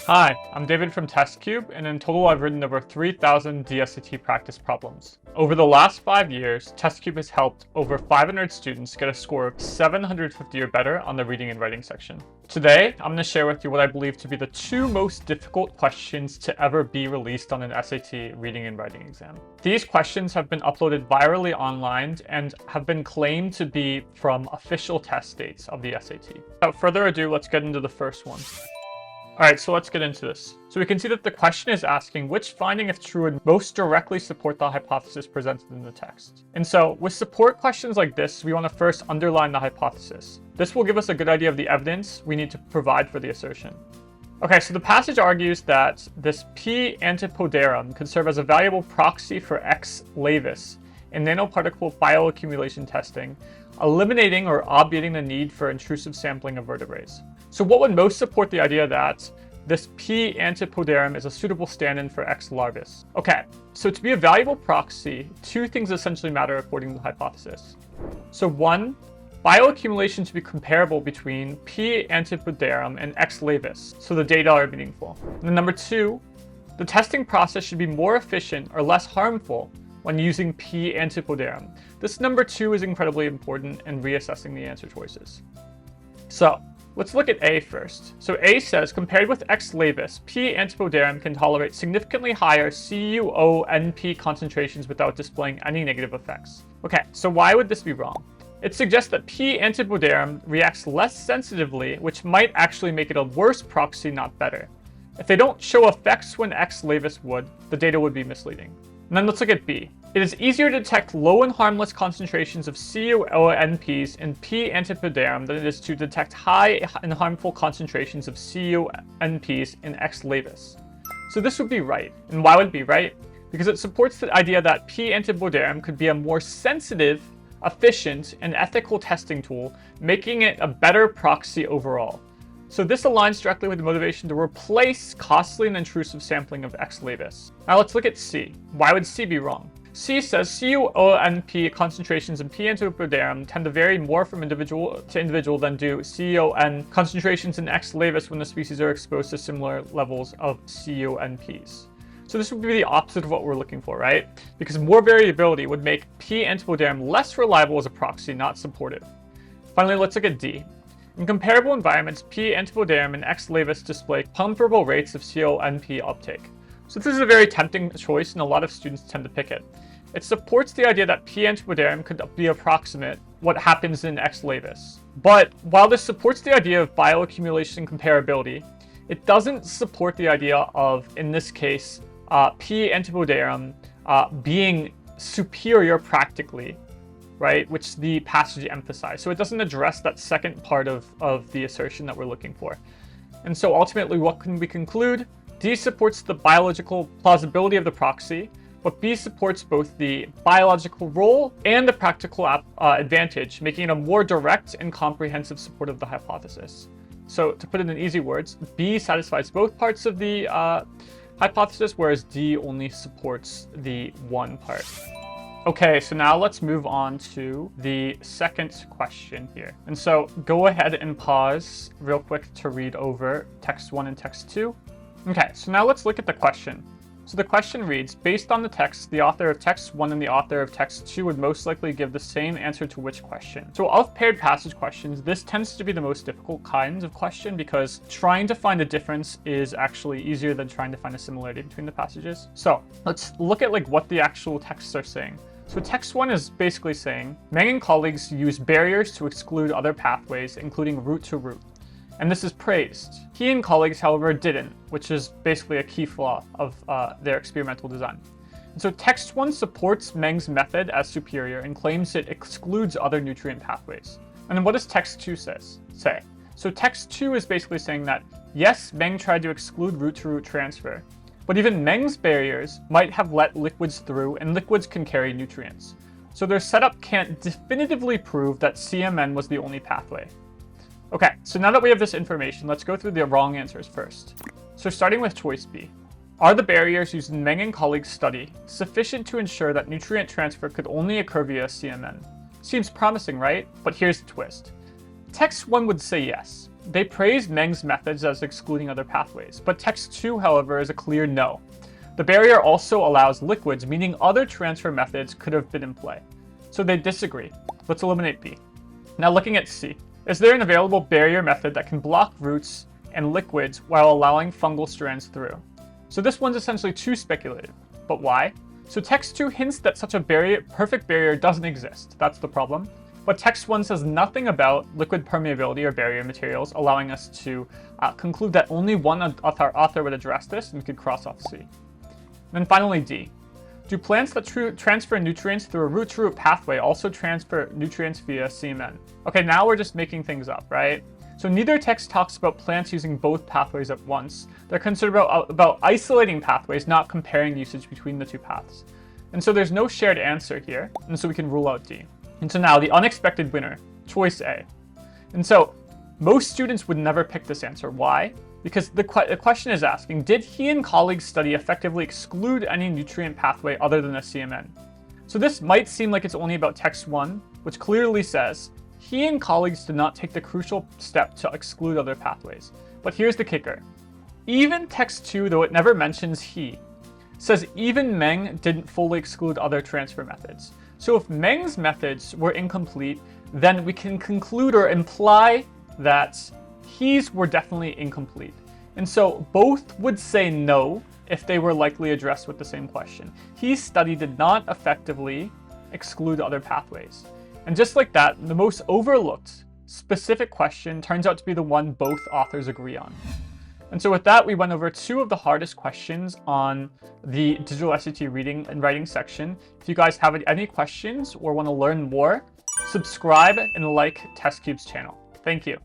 Hi, I'm David from Test Qube, and in total I've written over 3,000 DSAT practice problems. Over the last 5 years, Test Qube has helped over 500 students get a score of 750 or better on the reading and writing section. Today, I'm going to share with you what I believe to be the 2 most difficult questions to ever be released on an SAT reading and writing exam. These questions have been uploaded virally online and have been claimed to be from official test dates of the SAT. Without further ado, let's get into the first one. Alright, so let's get into this. So we can see that the question is asking which finding, if true, would most directly support the hypothesis presented in the text. And so, with support questions like this, we want to first underline the hypothesis. This will give us a good idea of the evidence we need to provide for the assertion. Okay, so the passage argues that this P antipodarum could serve as a valuable proxy for X laevis in nanoparticle bioaccumulation testing, eliminating or obviating the need for intrusive sampling of vertebrates. So what would most support the idea that this P antipodarum is a suitable stand-in for X larvis? Okay, so to be a valuable proxy, 2 things essentially matter according to the hypothesis. So 1, bioaccumulation to be comparable between P antipodarum and X laevis, so the data are meaningful. And then number 2, the testing process should be more efficient or less harmful when using P antipodarum. This number 2 is incredibly important in reassessing the answer choices. So, let's look at A first. So A says, compared with X laevis, P antipodarum can tolerate significantly higher CuONP concentrations without displaying any negative effects. Okay, so why would this be wrong? It suggests that P antipodarum reacts less sensitively, which might actually make it a worse proxy, not better. If they don't show effects when X laevis would, the data would be misleading. And then let's look at B. It is easier to detect low and harmless concentrations of CuONPs in P antipodarum than it is to detect high and harmful concentrations of CuONPs in X laevis. So this would be right. And why would it be right? Because it supports the idea that P antipodarum could be a more sensitive, efficient, and ethical testing tool, making it a better proxy overall. So this aligns directly with the motivation to replace costly and intrusive sampling of X laevis. Now let's look at C. Why would C be wrong? C says CuONP concentrations in P antipodarum tend to vary more from individual to individual than do CuON concentrations in X laevis when the species are exposed to similar levels of CuONPs. So this would be the opposite of what we're looking for, right? Because more variability would make P antipodarum less reliable as a proxy, not supportive. Finally, let's look at D. In comparable environments, P antipodarum and X laevis display comparable rates of CuONP uptake. So this is a very tempting choice, and a lot of students tend to pick it. It supports the idea that P antipodarum could be approximate what happens in X laevis. But while this supports the idea of bioaccumulation comparability, it doesn't support the idea of, in this case, P antipodarum being superior practically, right, which the passage emphasized. So it doesn't address that second part of the assertion that we're looking for. And so ultimately, what can we conclude? D supports the biological plausibility of the proxy, but B supports both the biological role and the practical advantage, making it a more direct and comprehensive support of the hypothesis. So to put it in easy words, B satisfies both parts of the hypothesis, whereas D only supports the one part. Okay, so now let's move on to the second question here. And so go ahead and pause real quick to read over text 1 and text 2. Okay, so now let's look at the question. So the question reads, based on the text, the author of text 1 and the author of text 2 would most likely give the same answer to which question? So of paired passage questions, this tends to be the most difficult kind of question because trying to find a difference is actually easier than trying to find a similarity between the passages. So let's look at what the actual texts are saying. So text 1 is basically saying, Meng and colleagues used barriers to exclude other pathways, including root to root. And this is praised. He and colleagues, however, didn't, which is basically a key flaw of their experimental design. And so text 1 supports Meng's method as superior and claims it excludes other nutrient pathways. And then what does text 2 say? So text 2 is basically saying that, yes, Meng tried to exclude root-to-root transfer, but even Meng's barriers might have let liquids through, and liquids can carry nutrients. So their setup can't definitively prove that CMN was the only pathway. Okay, so now that we have this information, let's go through the wrong answers first. So starting with choice B. Are the barriers used in Meng and colleagues' study sufficient to ensure that nutrient transfer could only occur via CMN? Seems promising, right? But here's the twist. Text 1 would say yes. they praised Meng's methods as excluding other pathways, but Text 2, however, is a clear no. The barrier also allows liquids, meaning other transfer methods could have been in play. So they disagree. Let's eliminate B. Now looking at C. Is there an available barrier method that can block roots and liquids while allowing fungal strands through? So this one's essentially too speculative. But why? So Text 2 hints that such a perfect barrier doesn't exist. That's the problem. But Text 1 says nothing about liquid permeability or barrier materials, allowing us to conclude that only one author would address this, and we could cross off C. And then finally D. Do plants that transfer nutrients through a root-to-root pathway also transfer nutrients via CMN? Okay, now we're just making things up, right? So neither text talks about plants using both pathways at once. They're concerned about isolating pathways, not comparing usage between the two paths. And so there's no shared answer here, and so we can rule out D. And so now the unexpected winner, choice A. And so most students would never pick this answer. Why? Because the question is asking, did he and colleagues' study effectively exclude any nutrient pathway other than a CMN? So this might seem like it's only about text 1, which clearly says, he and colleagues did not take the crucial step to exclude other pathways. But here's the kicker. Even text 2, though it never mentions he, says even Meng didn't fully exclude other transfer methods. So if Meng's methods were incomplete, then we can conclude or imply that he's were definitely incomplete. And so both would say no if they were likely addressed with the same question. He's study did not effectively exclude other pathways. And just like that, the most overlooked specific question turns out to be the one both authors agree on. And so with that, we went over 2 of the hardest questions on the digital SAT reading and writing section. If you guys have any questions or want to learn more, subscribe and like Test Qube's channel. Thank you.